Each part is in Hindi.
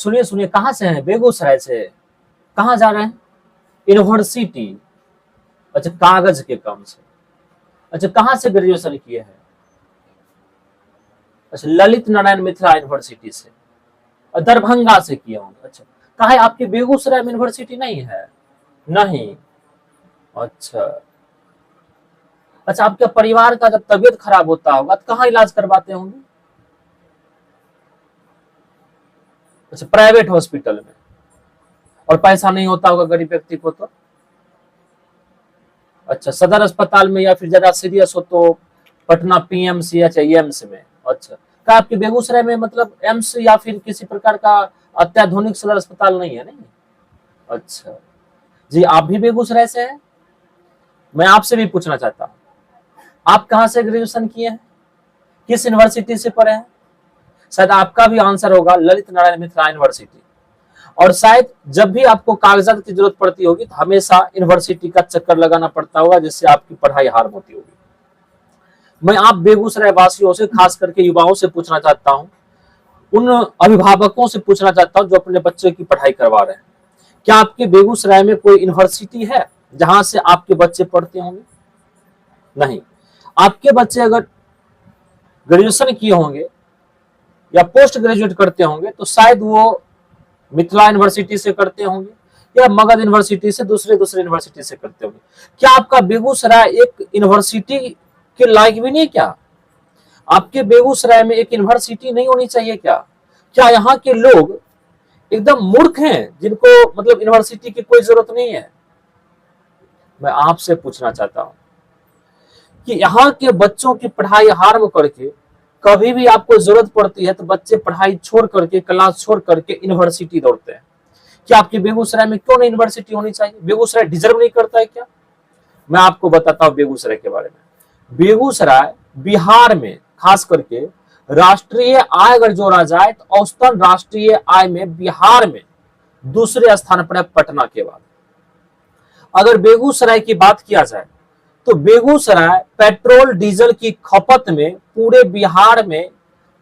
सुनिए सुनिए, कहाँ से हैं? बेगूसराय से। कहाँ जा रहे हैं? यूनिवर्सिटी। अच्छा, कागज के काम से। अच्छा, कहाँ से ग्रेजुएशन किए हैं? अच्छा, ललित नारायण मिथिला यूनिवर्सिटी से। और दरभंगा से किए होंगे। अच्छा, कहाँ है आपके बेगूसराय में यूनिवर्सिटी नहीं है? नहीं। अच्छा। अच्छा, आपके परिवार का जब तबीयत खराब होता होगा तो कहाँ इलाज करवाते होंगे? अच्छा, प्राइवेट हॉस्पिटल में। और पैसा नहीं होता होगा गरीब व्यक्ति को तो? अच्छा, सदर अस्पताल में, या फिर ज्यादा सीरियस हो तो पटना पीएमसीएच या एम्स में। अच्छा, क्या आपके बेगूसराय में मतलब एम्स या फिर किसी प्रकार का अत्याधुनिक सदर अस्पताल नहीं है? नहीं। अच्छा जी, आप भी बेगूसराय से हैं? मैं आपसे भी पूछना चाहता हूँ, आप कहाँ से ग्रेजुएशन किए हैं? किस यूनिवर्सिटी से पढ़े हैं? शायद आपका भी आंसर होगा ललित नारायण मिथिला यूनिवर्सिटी। और शायद जब भी आपको कागजात की जरूरत पड़ती होगी तो हमेशा यूनिवर्सिटी का चक्कर लगाना पड़ता होगा, जिससे आपकी पढ़ाई हार होती होगी। मैं आप बेगूसराय वासियों से, खास करके युवाओं से पूछना चाहता हूं, उन अभिभावकों से पूछना चाहता हूं जो अपने बच्चे की पढ़ाई करवा रहे हैं, क्या आपके बेगूसराय में कोई यूनिवर्सिटी है जहां से आपके बच्चे पढ़ते होंगे? नहीं। आपके बच्चे अगर ग्रेजुएशन किए होंगे या पोस्ट ग्रेजुएट करते होंगे तो शायद वो मिथिला यूनिवर्सिटी से करते होंगे या मगध यूनिवर्सिटी से, दूसरे दूसरे यूनिवर्सिटी से करते होंगे। क्या आपका बेगूसराय एक यूनिवर्सिटी के लायक भी नहीं? क्या आपके बेगूसराय में एक यूनिवर्सिटी नहीं होनी चाहिए? क्या क्या यहाँ के लोग एकदम मूर्ख हैं जिनको मतलब यूनिवर्सिटी की कोई जरूरत नहीं है? मैं आपसे पूछना चाहता हूं कि यहाँ के बच्चों की पढ़ाई हार्म करके कभी भी आपको जरूरत पड़ती है तो बच्चे पढ़ाई छोड़ करके, क्लास छोड़ करके यूनिवर्सिटी दौड़ते हैं। क्या आपके बेगूसराय में क्यों नहीं यूनिवर्सिटी होनी चाहिए? बेगूसराय डिजर्व नहीं करता है क्या? मैं आपको बताता हूं बेगूसराय के बारे में। बेगूसराय बिहार में खास करके राष्ट्रीय आय अगर जोड़ा जाए तो औसतन राष्ट्रीय आय में बिहार में दूसरे स्थान पर है पटना के बाद। अगर बेगूसराय की बात किया जाए तो बेगूसराय पेट्रोल डीजल की खपत में पूरे बिहार में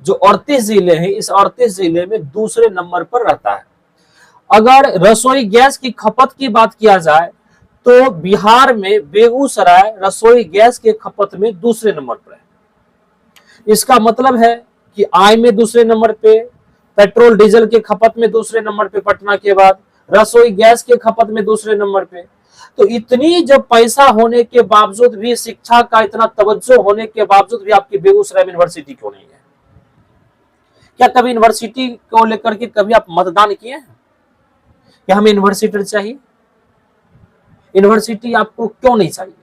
जो 38 जिले हैं, इस 38 जिले में दूसरे नंबर पर रहता है। अगर रसोई गैस की खपत की बात किया जाए तो बिहार में बेगूसराय रसोई गैस के खपत में दूसरे नंबर पर है। इसका मतलब है कि आय में दूसरे नंबर पे, पेट्रोल डीजल के खपत में दूसरे नंबर पे पटना के बाद, रसोई गैस के खपत में दूसरे नंबर पे। तो इतनी जब पैसा होने के बावजूद भी, शिक्षा का इतना तवज्जो होने के बावजूद भी आपकी बेगूसराय में यूनिवर्सिटी क्यों नहीं है? क्या कभी यूनिवर्सिटी को लेकर के कभी आप मतदान किए हैं कि हमें यूनिवर्सिटी चाहिए? यूनिवर्सिटी आपको क्यों नहीं चाहिए?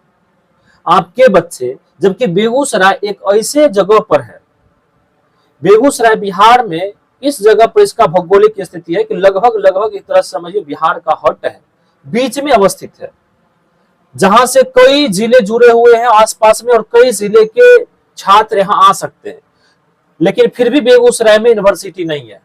आपके बच्चे, जबकि बेगूसराय एक ऐसे जगह पर है, बेगूसराय बिहार में इस जगह पर इसका भौगोलिक स्थिति है कि लगभग लगभग एक तरह से समझिए बिहार का हट है, बीच में अवस्थित है, जहां से कई जिले जुड़े हुए हैं आसपास में और कई जिले के छात्र यहां आ सकते हैं। लेकिन फिर भी बेगूसराय में यूनिवर्सिटी नहीं है।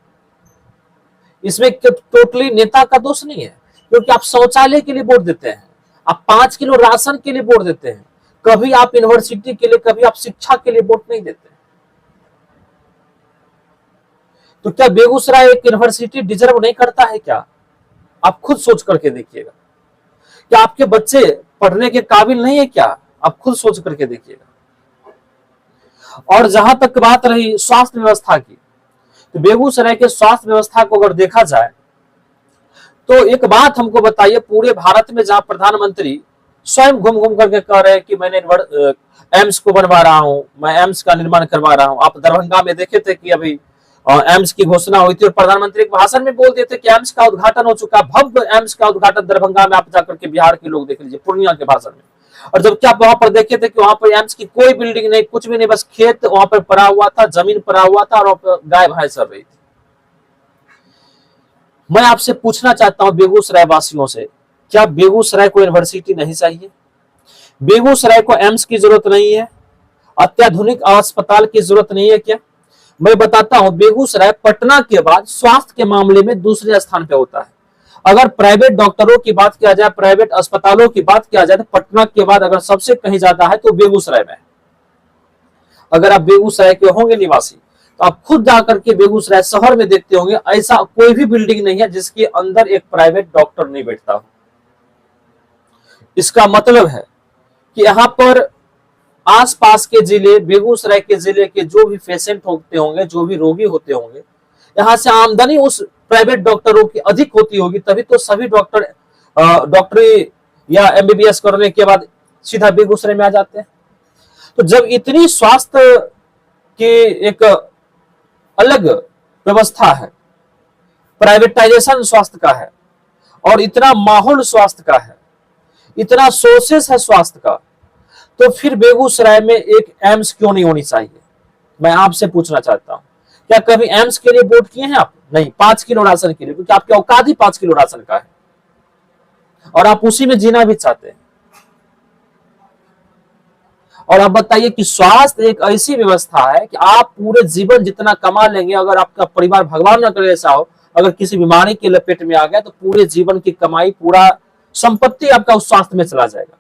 इसमें टोटली नेता का दोष नहीं है, क्योंकि आप शौचालय के लिए वोट देते हैं, आप 5 किलो राशन के लिए वोट देते हैं, कभी आप यूनिवर्सिटी के लिए, कभी आप शिक्षा के लिए वोट नहीं देते। तो क्या बेगूसराय एक यूनिवर्सिटी डिजर्व नहीं करता है क्या? आप खुद सोच करके देखिएगा। क्या आपके बच्चे पढ़ने के काबिल नहीं है क्या? आप खुद सोच करके देखिएगा। और जहां तक बात रही स्वास्थ्य व्यवस्था की, तो बेगूसराय के स्वास्थ्य व्यवस्था को अगर देखा जाए तो एक बात हमको बताइए, पूरे भारत में जहां प्रधानमंत्री स्वयं घूम घूम करके कह रहे हैं कि मैंने एम्स को बनवा रहा हूं, मैं एम्स का निर्माण करवा रहा हूं। आप दरभंगा में देखे थे कि अभी एम्स की घोषणा हुई थी और प्रधानमंत्री के भाषण में बोल दिए थे कि एम्स का उद्घाटन हो चुका, भव्य एम्स का उद्घाटन दरभंगा में। आप जाकर के बिहार के लोग देख लीजिए, पूर्णिया के भाषण में। और जबकि आप वहां पर देखे थे कि वहां पर एम्स की कोई बिल्डिंग नहीं, कुछ भी नहीं, बस खेत वहां पर पड़ा हुआ था, जमीन पड़ा हुआ था और गाय भैंस चल रही थी। मैं आपसे पूछना चाहता हूं बेगूसराय वासियों से, क्या बेगूसराय को यूनिवर्सिटी नहीं चाहिए? बेगूसराय को एम्स की जरूरत नहीं है? अत्याधुनिक अस्पताल की जरूरत नहीं है क्या? मैं बताता हूं, बेगूसराय पटना के बाद स्वास्थ्य के मामले में दूसरे स्थान पे होता है। अगर प्राइवेट डॉक्टरों की बात किया जाए, प्राइवेट अस्पतालों की बात किया जाए, तो पटना के बाद अगर सबसे कहीं ज्यादा है तो बेगूसराय में। अगर आप बेगूसराय के होंगे निवासी तो आप खुद जाकर के बेगूसराय शहर में देखते होंगे, ऐसा कोई भी बिल्डिंग नहीं है जिसके अंदर एक प्राइवेट डॉक्टर नहीं बैठता हो। इसका मतलब है कि यहाँ पर आसपास के जिले, बेगूसराय के जिले के जो भी पेशेंट होते होंगे, जो भी रोगी होते होंगे, यहाँ से आमदनी उस प्राइवेट डॉक्टरों की अधिक होती होगी, तभी तो सभी डॉक्टर डॉक्टरी या एमबीबीएस करने के बाद सीधा बेगूसराय में आ जाते हैं। तो जब इतनी स्वास्थ्य की एक अलग व्यवस्था है, प्राइवेटाइजेशन स्वास्थ्य का है, और इतना माहौल स्वास्थ्य का है, इतना सोर्सेस है स्वास्थ्य का, तो फिर बेगूसराय में एक एम्स क्यों नहीं होनी चाहिए? मैं आपसे पूछना चाहता हूं, क्या कभी एम्स के लिए वोट किए हैं आप? नहीं, 5 किलो राशन के लिए, क्योंकि आपके औकात ही 5 किलो राशन का है और आप उसी में जीना भी चाहते हैं। और आप बताइए कि स्वास्थ्य एक ऐसी व्यवस्था है कि आप पूरे जीवन जितना कमा लेंगे, अगर आपका परिवार भगवान न करे ऐसा हो, अगर किसी बीमारी के लपेट में आ गया तो पूरे जीवन की कमाई, पूरा संपत्ति आपका उस स्वास्थ्य में चला जाएगा।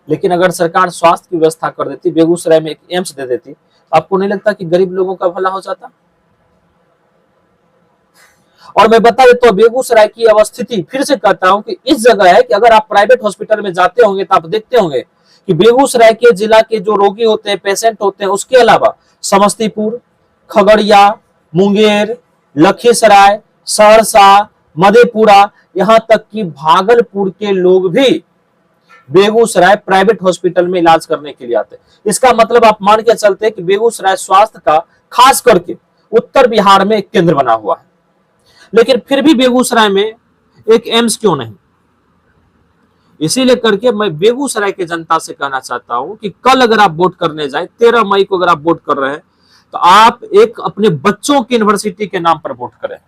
लेकिन अगर सरकार स्वास्थ्य की व्यवस्था कर देती, बेगूसराय में एक एम्स दे देती, आपको नहीं लगता कि गरीब लोगों का भला हो जाता? और मैं बता देता हूं, बेगूसराय की अवस्थिति फिर से कहता हूं कि इस जगह है कि अगर आप प्राइवेट हॉस्पिटल में जाते होंगे तो आप देखते होंगे कि बेगूसराय के जिला के जो रोगी होते हैं, पेशेंट होते हैं, उसके अलावा समस्तीपुर, खगड़िया, मुंगेर, लखीसराय, सहरसा, मधेपुरा, यहां तक कि भागलपुर के लोग भी बेगूसराय प्राइवेट हॉस्पिटल में इलाज करने के लिए आते हैं। इसका मतलब आप मान के चलते हैं कि बेगूसराय स्वास्थ्य का खास करके उत्तर बिहार में एक केंद्र बना हुआ है। लेकिन फिर भी बेगूसराय में एक एम्स क्यों नहीं? इसीलिए करके मैं बेगूसराय के जनता से कहना चाहता हूं कि कल अगर आप वोट करने जाए, 13 मई को अगर आप वोट कर रहे हैं, तो आप एक अपने बच्चों की यूनिवर्सिटी के नाम पर वोट करें।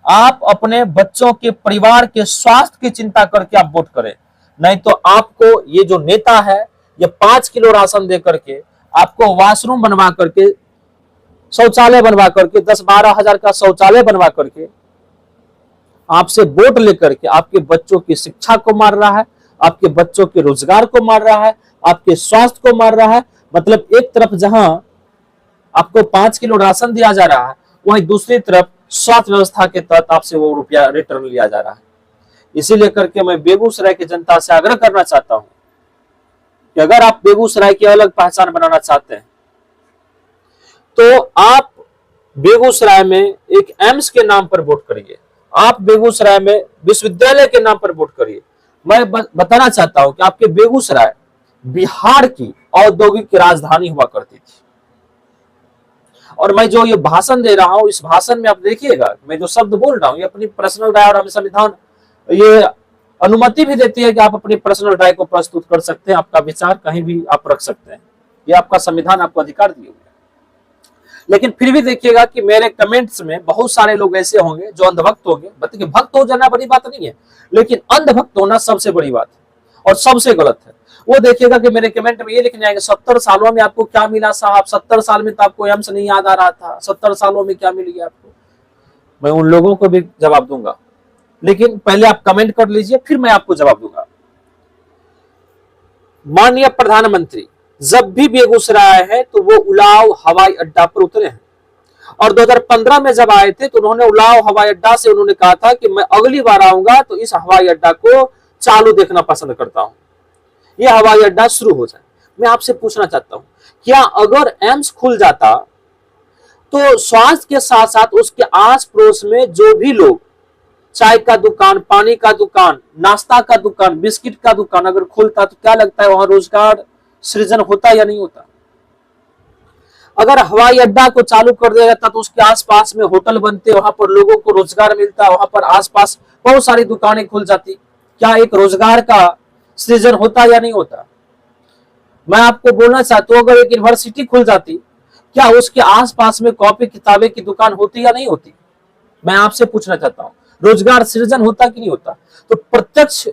आप अपने बच्चों के परिवार के स्वास्थ्य की चिंता करके आप वोट करें। नहीं तो आपको ये जो नेता है, ये 5 किलो राशन दे करके, आपको वॉशरूम बनवा करके, शौचालय बनवा करके, 10-12 हजार का शौचालय बनवा करके, आपसे वोट लेकर के आपके बच्चों की शिक्षा को मार रहा है, आपके बच्चों के रोजगार को मार रहा है, आपके स्वास्थ्य को मार रहा है। मतलब एक तरफ जहां आपको 5 किलो राशन दिया जा रहा है, वहीं दूसरी तरफ स्वास्थ्य व्यवस्था के तहत आपसे वो रुपया रिटर्न लिया जा रहा है। इसीलिए करके मैं बेगूसराय की जनता से आग्रह करना चाहता हूं कि अगर आप बेगूसराय की अलग पहचान बनाना चाहते हैं, तो आप बेगूसराय में एक एम्स के नाम पर वोट करिए, आप बेगूसराय में विश्वविद्यालय के नाम पर वोट करिए। मैं बताना चाहता हूं कि आपके बेगूसराय बिहार की औद्योगिक राजधानी हुआ करती थी। और मैं जो ये भाषण दे रहा हूं, इस भाषण में आप देखिएगा, मैं जो शब्द बोल रहा हूं, ये अपनी पर्सनल राय, और हमें संविधान ये अनुमति भी देती है कि आप अपनी पर्सनल राय को प्रस्तुत कर सकते हैं, आपका विचार कहीं भी आप रख सकते हैं, ये आपका संविधान आपको अधिकार दिए हुए है। लेकिन फिर भी देखिएगा कि मेरे कमेंट्स में बहुत सारे लोग ऐसे होंगे जो अंधभक्त होंगे। बताइए, भक्त हो जाना बड़ी बात नहीं है, लेकिन अंधभक्त होना सबसे बड़ी बात है और सबसे गलत है। वो देखिएगा कि मेरे कमेंट में ये लिखने आएंगे, 70 सालों में आपको क्या मिला साहब? 70 साल में तो आपको एम्स नहीं याद आ रहा था, 70 सालों में क्या मिल गया आपको? मैं उन लोगों को भी जवाब दूंगा, लेकिन पहले आप कमेंट कर लीजिए, फिर मैं आपको जवाब दूंगा। माननीय प्रधानमंत्री जब भी बेगूसराय आए हैं तो वो उलाव हवाई अड्डा पर उतरे हैं, और 2015 में जब आए थे तो उन्होंने उलाव हवाई अड्डा से उन्होंने कहा था कि मैं अगली बार आऊंगा तो इस हवाई अड्डा को चालू देखना पसंद करता हूं, ये हवाई अड्डा शुरू हो जाए। मैं आपसे पूछना चाहता हूं, क्या अगर एम्स खुल जाता तो स्वास्थ्य के साथ साथ उसके आस पड़ोस में जो भी लोग चाय का दुकान, पानी का दुकान, नाश्ता का दुकान, बिस्किट का दुकान अगर खुलता तो क्या लगता है वहां रोजगार सृजन होता या नहीं होता? अगर हवाई अड्डा को चालू कर दिया जाता तो उसके आसपास में होटल बनते, वहां पर लोगों को रोजगार मिलता, वहां पर आसपास बहुत सारी दुकानें खुल जाती, क्या एक रोजगार का सृजन होता या नहीं होता? मैं आपको बोलना चाहता हूं, अगर एक यूनिवर्सिटी खुल जाती, क्या उसके आसपास में कॉपी किताबें की दुकान होती या नहीं होती? मैं आपसे पूछना चाहता हूं, रोजगार सृजन होता कि नहीं होता? तो प्रत्यक्ष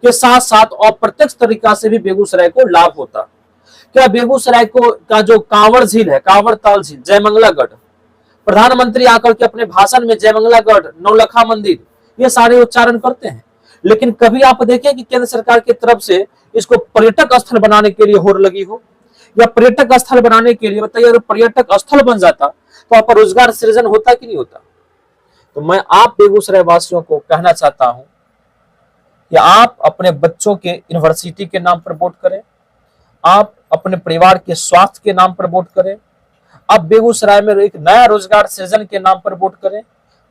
के साथ साथ अप्रत्यक्ष तरीका से भी बेगूसराय को लाभ होता। क्या बेगूसराय को का जो कांवड़ झील है, कांवड़ ताल झील, जयमंगलागढ़, प्रधानमंत्री आकर के अपने भाषण में जयमंगलागढ़, नौलखा मंदिर, ये सारे उच्चारण करते हैं, लेकिन कभी आप देखें कि केंद्र सरकार की तरफ से इसको पर्यटक स्थल बनाने के लिए होड़ लगी हो, या पर्यटक स्थल बनाने के लिए, बताइए अगर पर्यटक स्थल बन जाता तो वहां पर रोजगार सृजन होता कि नहीं होता। तो मैं आप बेगूसराय वासियों को कहना चाहता हूं कि आप अपने बच्चों के यूनिवर्सिटी के नाम पर वोट करें, आप अपने परिवार के स्वास्थ्य के नाम पर वोट करें, आप बेगूसराय में एक नया रोजगार सृजन के नाम पर वोट करें।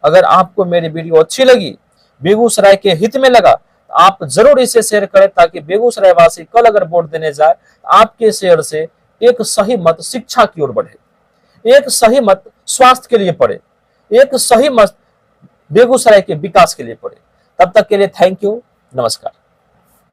अगर आपको मेरी वीडियो अच्छी लगी, बेगूसराय के हित में लगा, तो आप जरूर इसे शेयर करें, ताकि बेगूसराय वासी कल अगर वोट देने जाए तो आपके शेयर से एक सही मत शिक्षा की ओर बढ़े, एक सही मत स्वास्थ्य के लिए पड़े, एक सही मत बेगूसराय के विकास के लिए पड़े। तब तक के लिए थैंक यू, नमस्कार।